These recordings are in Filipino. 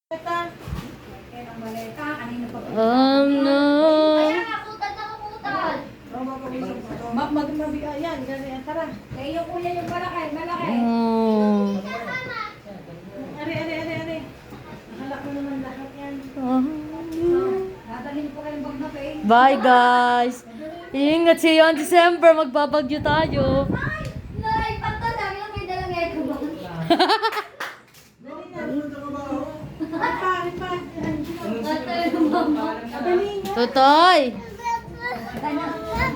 No. Yan, ganyan. Tara. Kayo kuya yung malaki, malaki. Oh. Are. Akala ko naman lahat yan. Dadalhin po kayong bag na pay. Bye guys. Ingat sa iyo ang December. Magbabagyo tayo. Nay, pagka lang yung may dalang eco ba? Pa. Tatay ng mama. Tutoy. Tatay na.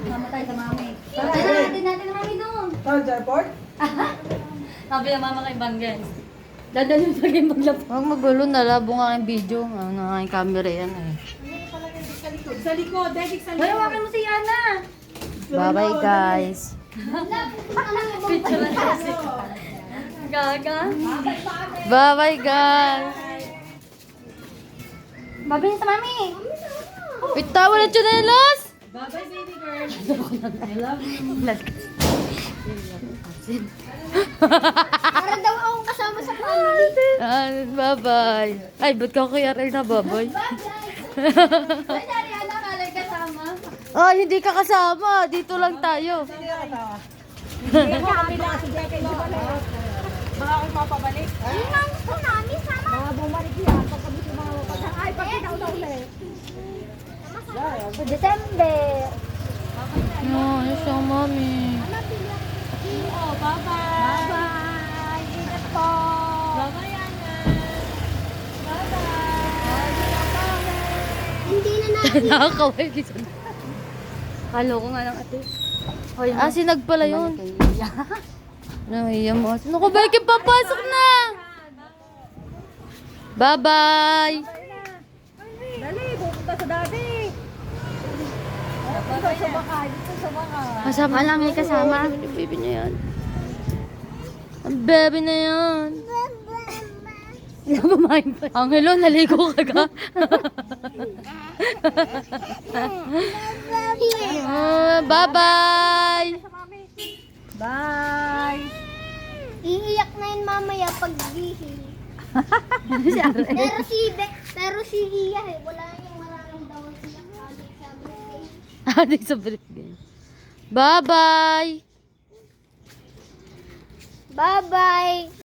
Mamatay sa mami. Tatay na, natin natin na mami doon. Sa airport? Sabi ng mama kay Bang guys. Dadalhin pa kayo maglapot. Huwag magulo na. Labo nga ang video. Ano nga yung camera yan eh. Sa likod, David, sa Hoy, likod. hawakan mo si Ana. Bye bye guys. Picture na kasi. Gaga. Bye bye guys. Mabilis sa mami. Wait, tawa na chinelas. Bye-bye, baby girl. I love you. Para daw akong kasama sa family. Bye bye. Ay, ba't ka kaya rin na baboy? Ay, dari Ana, kalay kasama. Ay, hindi ka kasama. Dito lang tayo. Baka ako mapabalik. Yun ang gusto namin, sama. Mga bumalik yan. Pagkabit yung mga mapagkakay. Ay, pagkitaw na ulit. Sa December. No, yes, yung mommy. Oh, bye-bye. Bye-bye. Ingat po. Bye-bye, Ana. Hindi na natin. Nakakaway kita. Halo ko nga ng ate. Sinag pala yun. Nahiya mo. Naku, Becky, papasok na! Bye-bye! Dali, pupunta sa daddy. Dito sa bakay. Kasama lang eh, kasama. Yung baby niya yan. Ang baby na yan. Nabamahin pa. Angelo, naligo ka ka. Bye-bye! Bye. Iiyak na yun mamaya pag gising. Pero si Iya wala yung mararamdaman siya. Adik sa birthday. Bye-bye! Bye-bye.